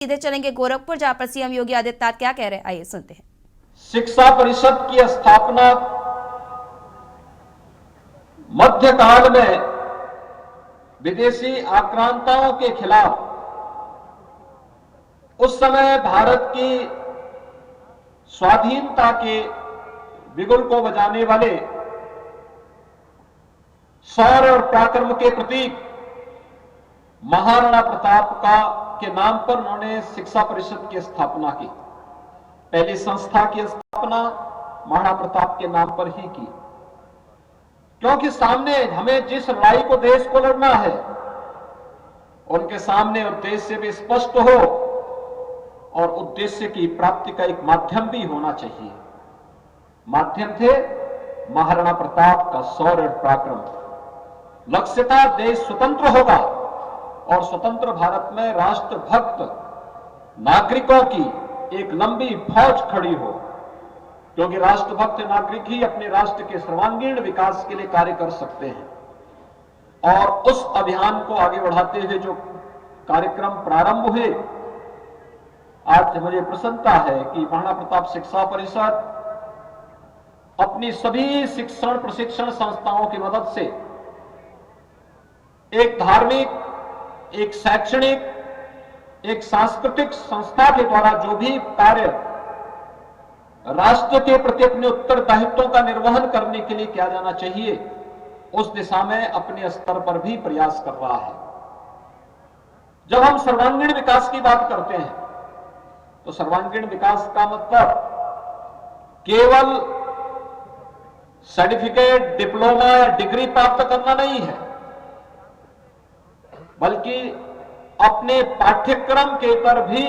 सीधे चलेंगे गोरखपुर, जहां पर सीएम योगी आदित्यनाथ क्या कह रहे हैं, आइए सुनते हैं। शिक्षा परिषद की स्थापना मध्यकाल में विदेशी आक्रांताओं के खिलाफ उस समय भारत की स्वाधीनता के बिगुल को बजाने वाले शौर्य और पराक्रम के प्रतीक महाराणा प्रताप के नाम पर उन्होंने शिक्षा परिषद की स्थापना की। पहली संस्था की स्थापना महाराणा प्रताप के नाम पर ही की, क्योंकि सामने हमें जिस लड़ाई को देश को लड़ना है उनके सामने उद्देश्य भी स्पष्ट हो और उद्देश्य की प्राप्ति का एक माध्यम भी होना चाहिए। माध्यम थे महाराणा प्रताप का शौर्य और पराक्रम। लक्ष्य था देश स्वतंत्र होगा और स्वतंत्र भारत में राष्ट्रभक्त नागरिकों की एक लंबी फौज खड़ी हो, क्योंकि राष्ट्रभक्त नागरिक ही अपने राष्ट्र के सर्वांगीण विकास के लिए कार्य कर सकते हैं। और उस अभियान को आगे बढ़ाते हुए जो कार्यक्रम प्रारंभ हुए, आज मुझे प्रसन्नता है कि महाराणा प्रताप शिक्षा परिषद अपनी सभी शिक्षण प्रशिक्षण संस्थाओं की मदद से एक धार्मिक, एक शैक्षणिक, एक सांस्कृतिक संस्था के द्वारा जो भी कार्य राष्ट्र के प्रति अपने उत्तरदायित्वों का निर्वहन करने के लिए किया जाना चाहिए, उस दिशा में अपने स्तर पर भी प्रयास कर रहा है। जब हम सर्वांगीण विकास की बात करते हैं तो सर्वांगीण विकास का मतलब केवल सर्टिफिकेट, डिप्लोमा या डिग्री प्राप्त करना नहीं है, बल्कि अपने पाठ्यक्रम के पर भी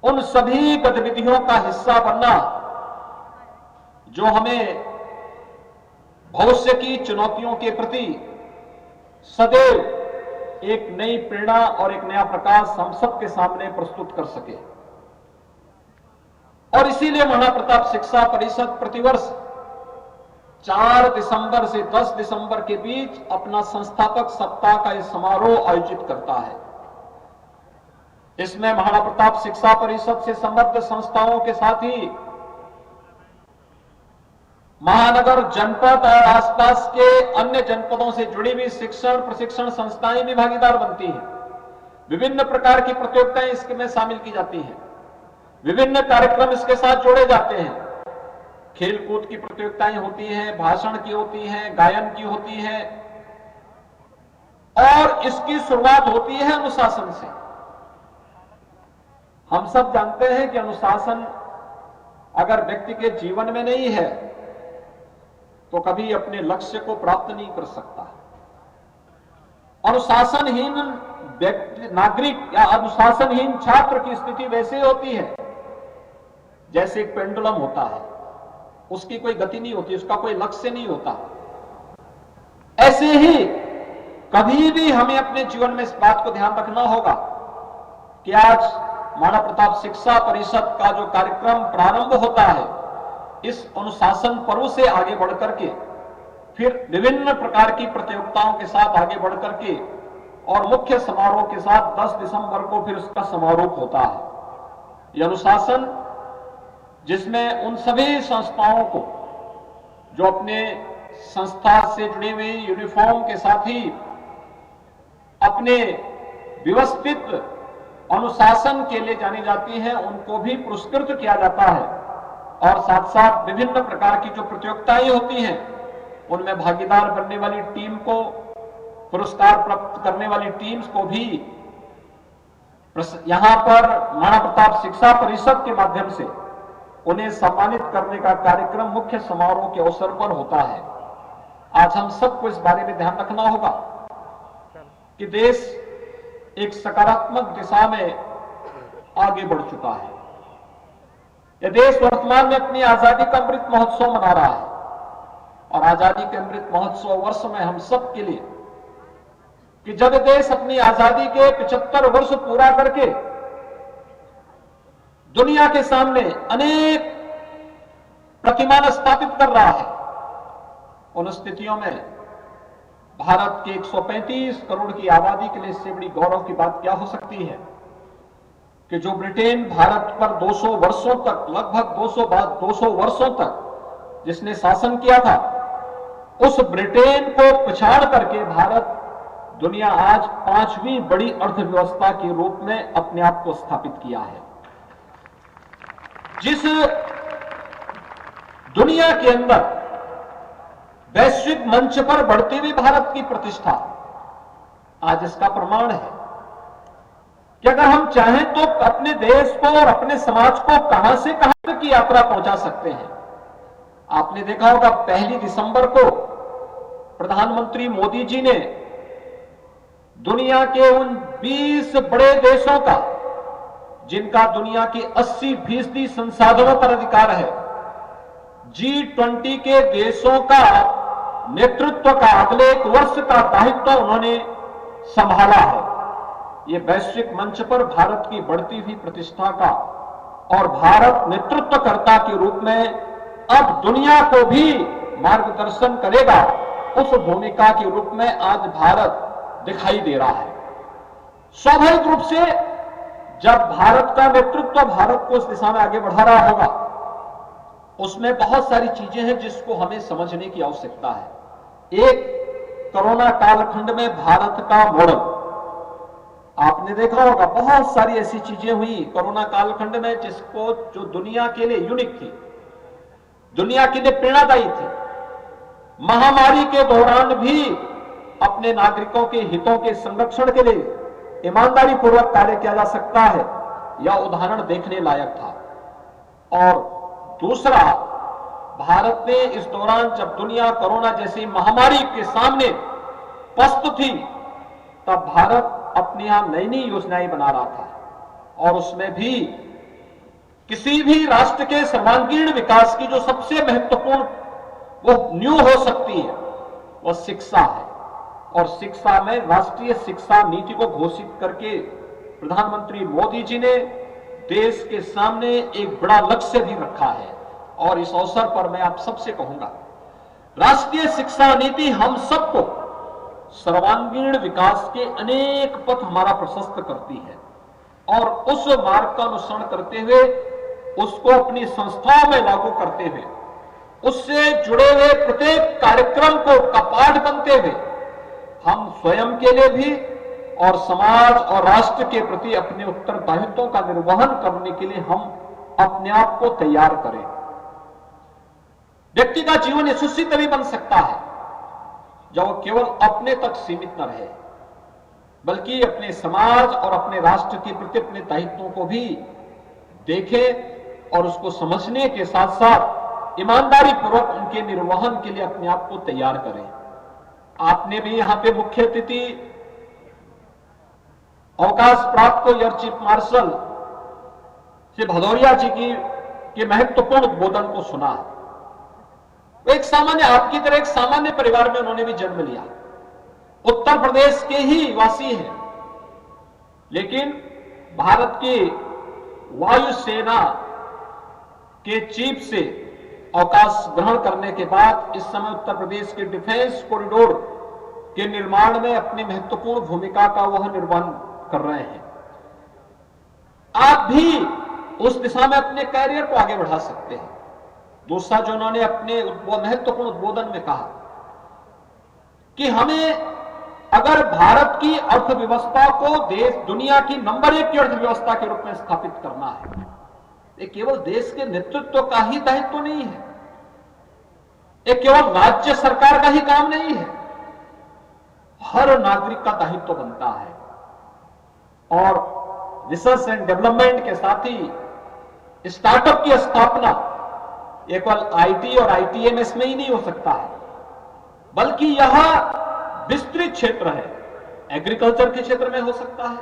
उन सभी गतिविधियों का हिस्सा बनना जो हमें भविष्य की चुनौतियों के प्रति सदैव एक नई प्रेरणा और एक नया प्रकाश हम सबके सामने प्रस्तुत कर सके। और इसीलिए महाराणा प्रताप शिक्षा परिषद प्रतिवर्ष 4 दिसंबर से 10 दिसंबर के बीच अपना संस्थापक सप्ताह का यह समारोह आयोजित करता है। इसमें महाराणा प्रताप शिक्षा परिषद से संबद्ध संस्थाओं के साथ ही महानगर, जनपद और आसपास के अन्य जनपदों से जुड़ी हुई शिक्षण प्रशिक्षण संस्थाएं भी भागीदार बनती हैं। विभिन्न प्रकार की प्रतियोगिताएं इसमें शामिल की जाती हैं, विभिन्न कार्यक्रम इसके साथ जोड़े जाते हैं। खेलकूद की प्रतियोगिताएं होती हैं, भाषण की होती हैं, गायन की होती है, और इसकी शुरुआत होती है अनुशासन से। हम सब जानते हैं कि अनुशासन अगर व्यक्ति के जीवन में नहीं है तो कभी अपने लक्ष्य को प्राप्त नहीं कर सकता। अनुशासनहीन नागरिक या अनुशासनहीन छात्र की स्थिति वैसे होती है जैसे एक पेंडुलम होता है, उसकी कोई गति नहीं होती, उसका कोई लक्ष्य नहीं होता। ऐसे ही कभी भी हमें अपने जीवन में इस बात को ध्यान रखना होगा कि आज महाराणा प्रताप शिक्षा परिषद का जो कार्यक्रम प्रारंभ होता है, इस अनुशासन पर्व से आगे बढ़कर के फिर विभिन्न प्रकार की प्रतियोगिताओं के साथ आगे बढ़कर के और मुख्य समारोह के साथ 10 दिसंबर को फिर उसका समारोह होता है। यह अनुशासन जिसमें उन सभी संस्थाओं को जो अपने संस्था से जुड़ी हुई यूनिफॉर्म के साथ ही अपने व्यवस्थित अनुशासन के लिए जानी जाती हैं, उनको भी पुरस्कृत किया जाता है। और साथ साथ विभिन्न प्रकार की जो प्रतियोगिताएं होती हैं उनमें भागीदार बनने वाली टीम को, पुरस्कार प्राप्त करने वाली टीम्स को भी यहां पर महाराणा प्रताप शिक्षा परिषद के माध्यम से उन्हें सम्मानित करने का कार्यक्रम मुख्य समारोह के अवसर पर होता है। आज हम सबको इस बारे में ध्यान रखना होगा कि देश एक सकारात्मक दिशा में आगे बढ़ चुका है। यह देश वर्तमान में अपनी आजादी का अमृत महोत्सव मना रहा है, और आजादी के अमृत महोत्सव वर्ष में हम सब के लिए कि जब देश अपनी आजादी के 75 वर्ष पूरा करके दुनिया के सामने अनेक प्रतिमान स्थापित कर रहा है, उन स्थितियों में भारत के 135 करोड़ की आबादी के लिए इससे बड़ी गौरव की बात क्या हो सकती है कि जो ब्रिटेन भारत पर 200 वर्षों तक, लगभग 200 वर्षों तक जिसने शासन किया था, उस ब्रिटेन को पछाड़ करके भारत दुनिया आज 5वीं बड़ी अर्थव्यवस्था के रूप में अपने आप को स्थापित किया है। जिस दुनिया के अंदर वैश्विक मंच पर बढ़ती हुई भारत की प्रतिष्ठा आज इसका प्रमाण है कि अगर हम चाहें तो अपने देश को और अपने समाज को कहां से कहां की यात्रा पहुंचा सकते हैं। आपने देखा होगा 1 दिसंबर को प्रधानमंत्री मोदी जी ने दुनिया के उन 20 बड़े देशों का, जिनका दुनिया की 80% संसाधनों पर अधिकार है, G20 के देशों का नेतृत्व का अगले 1 वर्ष का दायित्व उन्होंने संभाला है। ये वैश्विक मंच पर भारत की बढ़ती हुई प्रतिष्ठा का और भारत नेतृत्वकर्ता के रूप में अब दुनिया को भी मार्गदर्शन करेगा, उस भूमिका के रूप में आज भारत दिखाई दे रहा है। स्वाभाविक रूप से जब भारत का नेतृत्व भारत को इस दिशा में आगे बढ़ा रहा होगा, उसमें बहुत सारी चीजें हैं जिसको हमें समझने की आवश्यकता है। एक, कोरोना कालखंड में भारत का मॉडल, आपने देखा होगा बहुत सारी ऐसी चीजें हुई कोरोना कालखंड में जिसको, जो दुनिया के लिए यूनिक थी, दुनिया के लिए प्रेरणादायी थी। महामारी के दौरान भी अपने नागरिकों के हितों के संरक्षण के लिए ईमानदारी पूर्वक कार्य किया जा सकता है, यह उदाहरण देखने लायक था। और दूसरा, भारत ने इस दौरान जब दुनिया कोरोना जैसी महामारी के सामने पस्त थी, तब भारत अपने यहां नई नई योजनाएं बना रहा था और उसमें भी किसी भी राष्ट्र के सर्वांगीण विकास की जो सबसे महत्वपूर्ण वो न्यू हो सकती है, वह शिक्षा है। और शिक्षा में राष्ट्रीय शिक्षा नीति को घोषित करके प्रधानमंत्री मोदी जी ने देश के सामने एक बड़ा लक्ष्य भी रखा है। और इस अवसर पर मैं आप सबसे कहूंगा, राष्ट्रीय शिक्षा नीति हम सबको सर्वांगीण विकास के अनेक पथ हमारा प्रशस्त करती है और उस मार्ग का अनुसरण करते हुए, उसको अपनी संस्थाओं में लागू करते हुए, उससे जुड़े हुए प्रत्येक कार्यक्रम को कपाट बनते हुए हम स्वयं के लिए भी और समाज और राष्ट्र के प्रति अपने उत्तरदायित्वों का निर्वहन करने के लिए हम अपने आप को तैयार करें। व्यक्ति का जीवन यशस्वी तभी बन सकता है जब वो केवल अपने तक सीमित न रहे, बल्कि अपने समाज और अपने राष्ट्र के प्रति अपने दायित्वों को भी देखे और उसको समझने के साथ साथ ईमानदारी पूर्वक उनके निर्वहन के लिए अपने आप को तैयार करें। आपने भी यहां पे मुख्य अतिथि अवकाश प्राप्त air chief marshal Shri Bhadauria ji के महत्वपूर्ण उद्बोधन को सुना। एक सामान्य, आपकी तरह एक सामान्य परिवार में उन्होंने भी जन्म लिया, उत्तर प्रदेश के ही वासी हैं, लेकिन भारत की वायुसेना के चीफ से अवकाश ग्रहण करने के बाद इस समय उत्तर प्रदेश के डिफेंस कॉरिडोर के निर्माण में अपनी महत्वपूर्ण भूमिका का वह निर्वहन कर रहे हैं। आप भी उस दिशा में अपने कैरियर को आगे बढ़ा सकते हैं। दूसरा, जो उन्होंने अपने महत्वपूर्ण उद्बोधन में कहा कि हमें अगर भारत की अर्थव्यवस्था को दुनिया की नंबर 1 की अर्थव्यवस्था के रूप में स्थापित करना है, ये केवल देश के नेतृत्व का ही दायित्व नहीं है, ये केवल राज्य सरकार का ही काम नहीं है, हर नागरिक का दायित्व बनता है। और रिसर्च एंड डेवलपमेंट के साथ ही स्टार्टअप की स्थापना केवल आईटी और आईटीएमएस में ही नहीं हो सकता है, बल्कि यह विस्तृत क्षेत्र है, एग्रीकल्चर के क्षेत्र में हो सकता है,